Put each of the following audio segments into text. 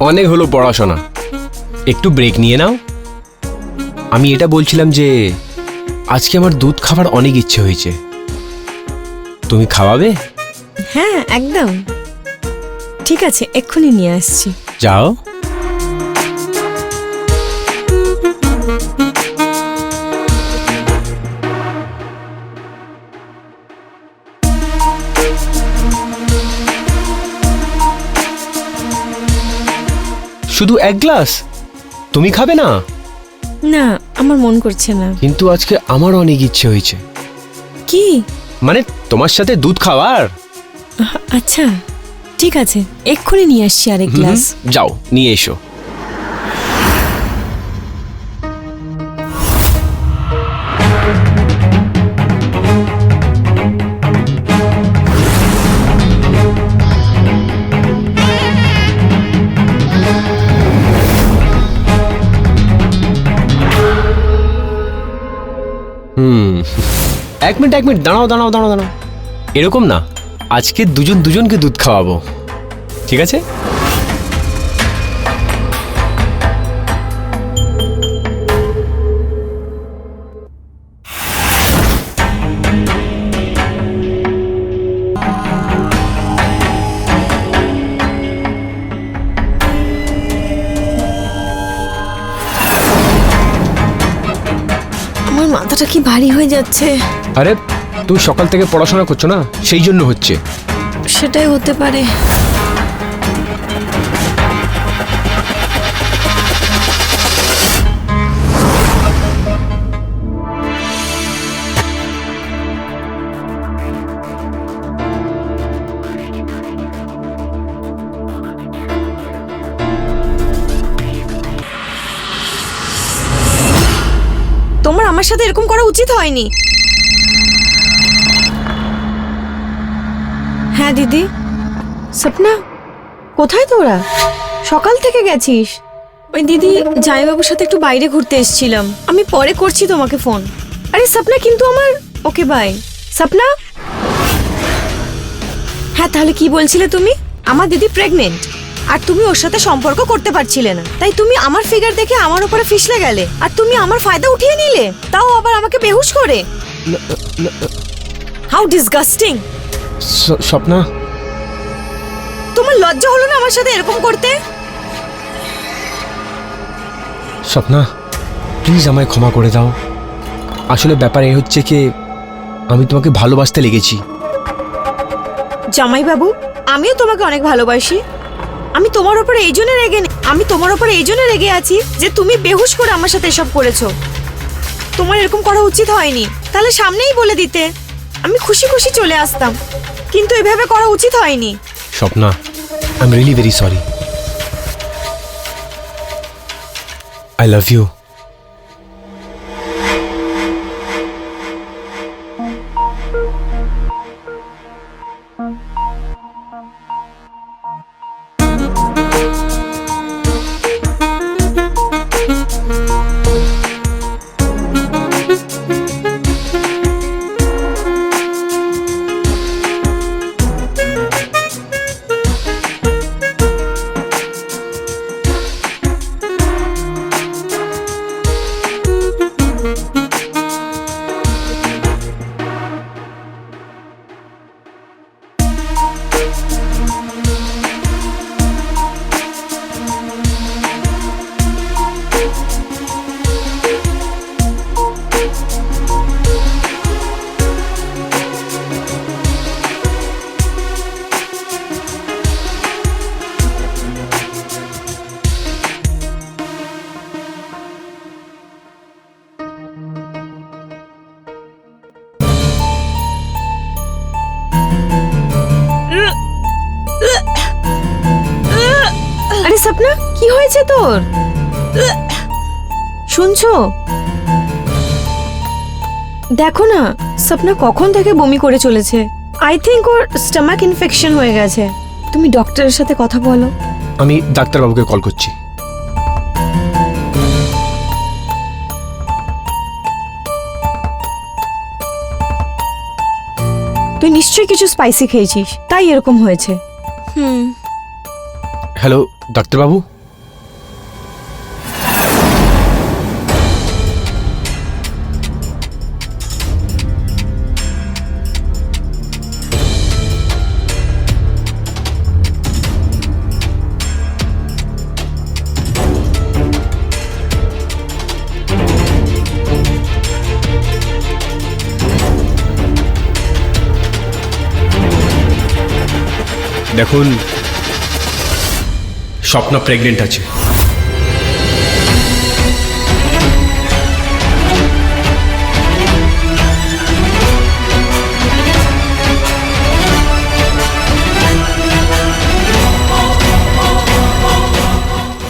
অনেক হলো পড়াশোনা, একটু ব্রেক নিয়ে নাও। আমি এটা বলছিলাম যে আজকে আমার দুধ খাবার অনেক ইচ্ছে হয়েছে, তুমি খাওয়াবে? হ্যাঁ একদম ঠিক আছে, এক্ষুনি নিয়ে আসছি। যাও। শুধু এক গ্লাস? তুমি খাবে না? না, আমার মন করছে না। কিন্তু আজকে আমার অনেক ইচ্ছে হয়েছে। কি? মানে তোমার সাথে দুধ খাওয়ার। আচ্ছা ঠিক আছে, এক্ষুনি নিয়ে আসছি আরেক গ্লাস। যাও নিয়ে এসো। এক মিনিট দাঁড়াও দাঁড়াও দাঁড়াও দাঁড়াও, এরকম না, আজকে দুজন দুজনকে দুধ খাওয়াবো, ঠিক আছে? আমার মাথাটা কি ভারী হয়ে যাচ্ছে। আরে তুমি সকাল থেকে পড়াশোনা করছো না, সেই জন্য হচ্ছে। সেটাই হতে পারে। তোমার আমার সাথে এরকম করা উচিত হয়নি। হ্যাঁ দিদি। সপনা, কোথায় তোরা? সকাল থেকে গেছিস? ওই দিদি, জামাইবাবুর সাথে একটু বাইরে ঘুরতে এসেছিলাম। আমি পরে করছি তোমাকে ফোন। আরে সপনা, কিন্তু আমার। Okay bye. সপনা। হ্যাঁ তাহলে কি বলছিলে তুমি? আমার দিদি প্রেগনেন্ট আর তুমি ওর সাথে সম্পর্ক করতে পারছিলে না, তাই তুমি আমার ফিগার দেখে আমার উপরে ফিসলে গেলে আর তুমি আমার ফায়দা উঠিয়ে নিলে, তাও আবার আমাকে বেহুশ করে। How disgusting. স্বপ্না, তোমার লজ্জা হলো না আমার সাথে এরকম করতে? স্বপ্না প্লিজ আমায় ক্ষমা করে দাও। আসলে ব্যাপার এই হচ্ছে কি, আমি তোমাকে ভালোবাসতে লেগেছি। জামাইবাবু, আমিও তোমাকে অনেক ভালোবাসি। আমি তোমার উপরে এই জন্য রেগে আছি যে তুমি বেহুশ করে আমার সাথে এসব করেছো। তোমার এরকম করা উচিত হয়নি, তাহলে সামনেই বলে দিতে, আমি খুশি খুশি চলে আসতাম। কিন্তু এভাবে করা উচিত হয়নি। Swapna, I am really very sorry. I love you. আরে সপনা, কি হয়েছে তোর? শুনছো? দেখো না, সপনা কখন থেকে বমি করে চলেছে। I think or stomach infection হয়ে গেছে। তুমি ডক্টরের সাথে কথা বলো। আমি ডাক্তারবাবুকে কল করছি। তুই নিশ্চয়ই কিছু স্পাইসি খেয়েছিস, তাই এরকম হয়েছে। হ্যালো ডাক্তারবাবু। দেখুন, স্বপ্না প্রেগনেন্ট আছে।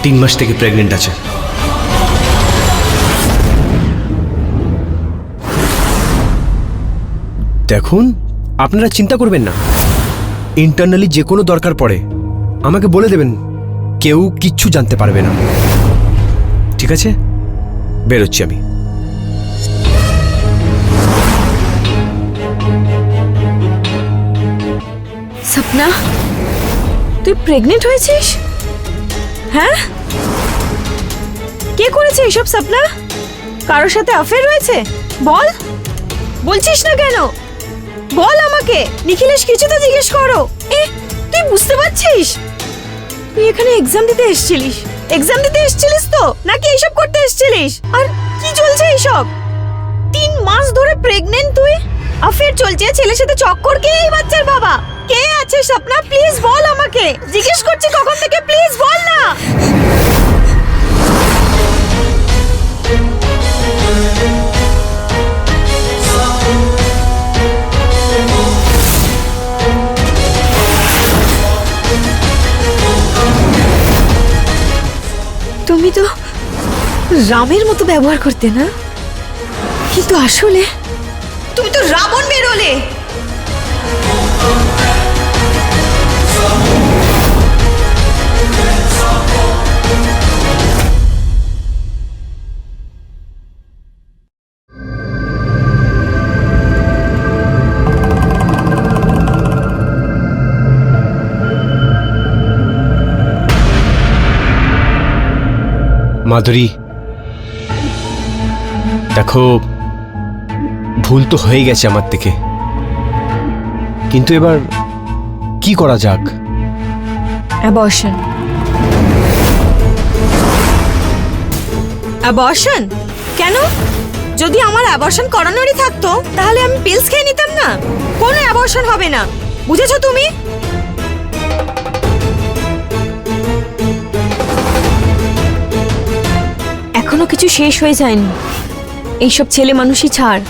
তিন মাস থেকে প্রেগনেন্ট আছে। দেখুন, আপনারা চিন্তা করবেন না। ইন্টারনালি যে কোনো দরকার পড়ে আমাকে বলে দেবেন, কেউ কিচ্ছু জানতে পারবে না। ঠিক আছে, বেরোচ্ছি আমি। সপনা, তুই প্রেগনেন্ট হয়েছিস? হ্যাঁ, কে করেছে এসব? সপনা, কারোর সাথে অ্যাফেয়ার রয়েছে? বল, বলছিস না কেন? বল আমাকে। নিখিলেশ, কিছু তো জিজ্ঞেস করো। তুই বুঝতে পারছিস তুই এখানে এক্সাম দিতে এসেছিলিস? এক্সাম দিতে এসেছিলিস তো, নাকি এইসব করতে এসেছিলিস? আর কি চলছে এইসব? 3 মাস ধরে প্রেগনেন্ট তুই, অ্যাফেয়ার চলছে, ছেলের সাথে চক্কর। কে এই বাচ্চার বাবা? কে আছে? সপনা, প্লিজ বল আমাকে। জিজ্ঞেস করছি কখন থেকে, প্লিজ বল না। তুমি তো রামের মতো ব্যবহার করতে না, কিন্তু আসলে তুমি তো রাবণ বেরোলে। মাধুরী, দেখো, ভুল তো হয়ে গেছে আমার থেকে, কিন্তু এবার কি করা যাক? অ্যাবর্শন। অ্যাবর্শন? কেন? যদি আমার অ্যাবর্শন করানোরই থাকতো তাহলে আমি পিলস খেয়ে নিতাম না। কোনো অ্যাবর্শন হবে না, বুঝেছো তুমি? এখনো কিছু শেষ হয়ে যায়নি। এইসব ছেলে মানুষই ছাড়,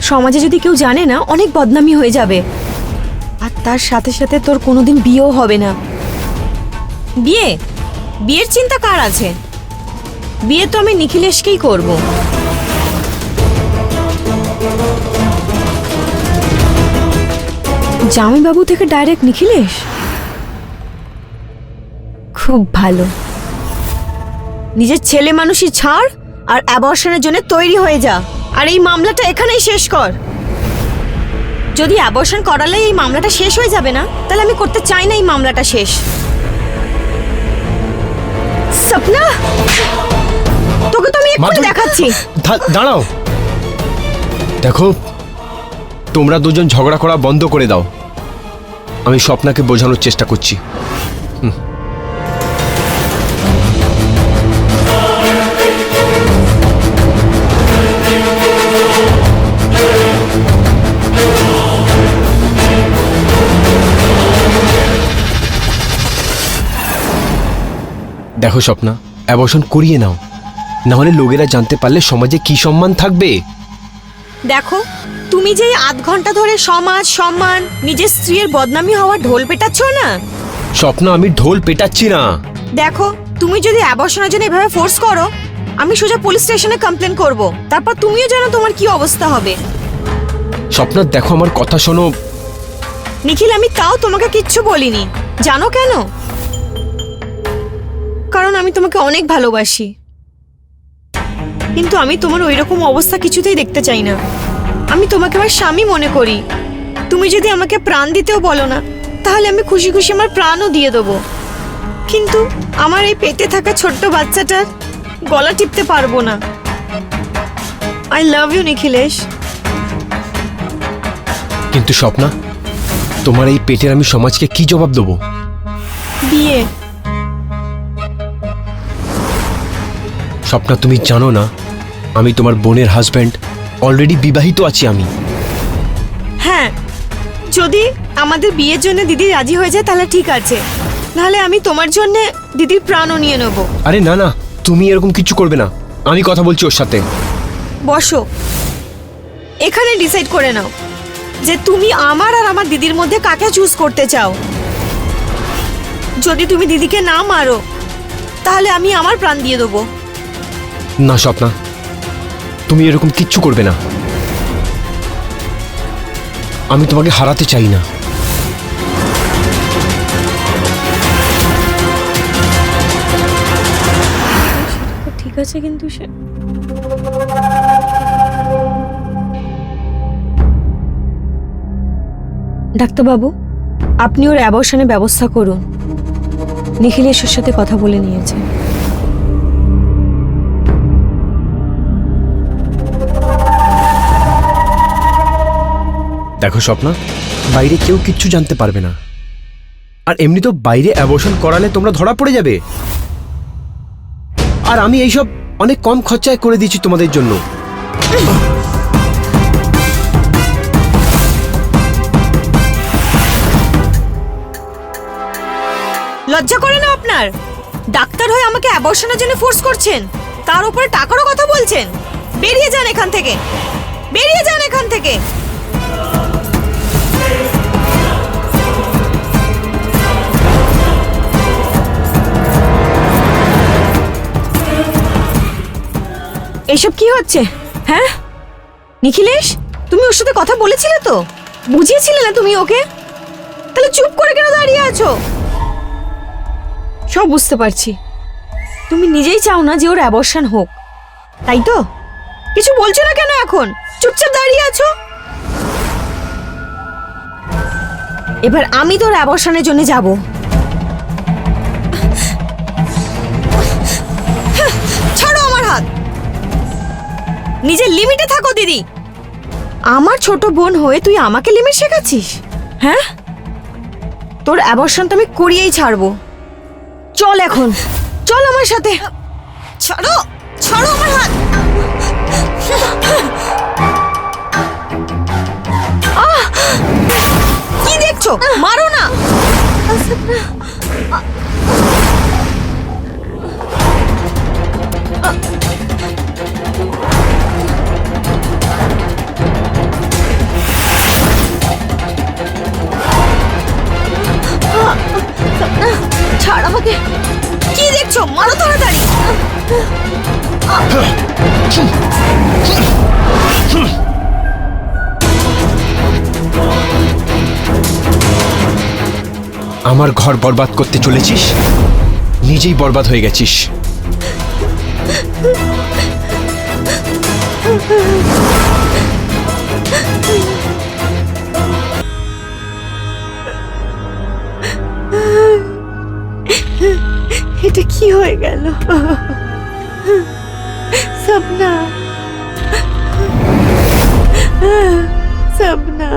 সমাজে যদি কেউ জানে না, অনেক বদনামি হয়ে যাবে। আর তার সাথে সাথে তোর কোনোদিন বিয়েও হবে না। বিয়ের চিন্তা কার আছে? বিয়ে তো আমি নিখিলেশকেই করব। জামাইবাবু থেকে ডাইরেক্ট নিখিলেশ? খুব ভালো। নিজের ছেলে মানুষই ছাড় আর অ্যাবর্শনের জন্য তৈরি হয়ে যা, আর এই মামলাটা এখানেই শেষ কর। যদি অ্যাবর্শন করালে এই মামলাটা শেষ হয়ে যাবে না, তাহলে আমি করতে চাই না এই মামলাটা শেষ। সপনা, তোকে তো আমি একটু দেখাচ্ছি। দাঁড়াও, দেখো, তোমরা দুজন ঝগড়া করা বন্ধ করে দাও। আমি স্বপ্নাকে বোঝানোর চেষ্টা করছি। দেখো স্বপ্না, অ্যাবর্শন করিয়ে নাও, না হলে লোকেরা জানতে পারলে সমাজে কি সম্মান থাকবে? দেখো, তুমি যে 8 ঘন্টা ধরে সমাজ সম্মান নিজের স্ত্রীর বদনামি হওয়ার ঢোল পেটাচ্ছ না। স্বপ্না, আমি ঢোল পেটাচ্ছি না। দেখো, তুমি যদি অ্যাবর্শনের জন্য এভাবে ফোর্স করো, আমি সোজা পুলিশ স্টেশনে কমপ্লেন করব। তারপর তুমিও জানো তোমার কি অবস্থা হবে। স্বপ্না, দেখো, আমার কথা শোনো। নিখিল, আমি তাও তোমাকে কিচ্ছু বলিনি। জানো কেন? কারণ আমি তোমাকে অনেক ভালোবাসি। কিন্তু আমি তোমার ওইরকম অবস্থা কিছুতেই দেখতে চাই না। আমি তোমাকে আমার স্বামী মনে করি। তুমি যদি আমাকে প্রাণ দিতেও বলো না, তাহলে আমি খুশি খুশি আমার প্রাণও দিয়ে দেবো। কিন্তু আমার এই পেটে থাকা ছোট্ট বাচ্চাটার গলা টিপতে পারবো না। I love you Nikhilesh. কিন্তু স্বপ্না, তোমার এই পেটের আমি সমাজকে কি জবাব দেবো? বিয়ে। স্বপ্না, তুমি জানো না আমি তোমার বোনের হাজব্যান্ড, অলরেডি বিবাহিত আছি আমি। হ্যাঁ, যদি আমাদের বিয়ের জন্য দিদি রাজি হয়ে যায় তাহলে ঠিক আছে, নাহলে আমি তোমার জন্য দিদির প্রাণও নিয়ে নেব। আরে না না, তুমি এরকম কিছু করবে না, আমি কথা বলছি ওর সাথে। বসো, এখানে ডিসাইড করে নাও যে তুমি আমার আর আমার দিদির মধ্যে কাকে চুজ করতে চাও। যদি তুমি দিদিকে না মারো তাহলে আমি আমার প্রাণ দিয়ে দেবো। না স্বপ্না, তুমি এরকম কিচ্ছু করবে না, আমি তোমাকে হারাতে চাই না। ঠিক আছে, কিন্তু সে ডাক্তারবাবু, আপনি ওর অ্যাবর্শনের ব্যবস্থা করুন। নিখিলেশের সাথে কথা বলে নিয়েছে। দেখো স্বপ্না, বাইরে কেউ কিচ্ছু জানতে পারবে না, আর এমনি তো বাইরে অ্যাবর্শন করালে তোমরা ধরা পড়ে যাবে। আর আমি এইসব অনেক কম খরচায় করে দিয়েছি তোমাদের জন্য। লজ্জা করে না আপনার? ডাক্তার হয়ে আমাকে অ্যাবর্শনের জন্য ফোর্স করছেন, তার উপরে টাকারও কথা বলছেন। বেরিয়ে যান এখান থেকে, বেরিয়ে যান এখান থেকে। এসব কি হচ্ছে? হ্যাঁ নিখিলেশ, তুমি ওর সাথে কথা বলেছিলে তো? বুঝিয়েছিলে না তুমি ওকে? তাহলে চুপ করে কেন দাঁড়িয়ে আছো? সব বুঝতে পারছি, তুমি নিজেই চাও না যে ওর অ্যাবর্শন হোক, তাই তো? কিছু বলছো না কেন এখন? চুপচাপ দাঁড়িয়ে আছো। এবার আমি তোর অ্যাবর্শনের জন্য যাব। ছাড়ো আমার হাত। নিজের লিমিটে থাকো দিদি। আমার ছোট বোন হয়ে তুই আমাকে লিমিট শেখাচ্ছিস? হ্যাঁ, তোর অ্যাবর্শন তো আমি করিয়েই ছাড়বো। চল এখন, চল আমার সাথে। ছাড়ো, ছাড়ো আমার হাত। কি দেখছো? মারো না। ছাড় আমাকে। কি দেখছো? মারো তাড়াতাড়ি। আমার ঘর বরবাদ করতে চলেছিস, নিজেই বরবাদ হয়ে গেছিস। এটা কি হয়ে গেল? সপনা, সপনা।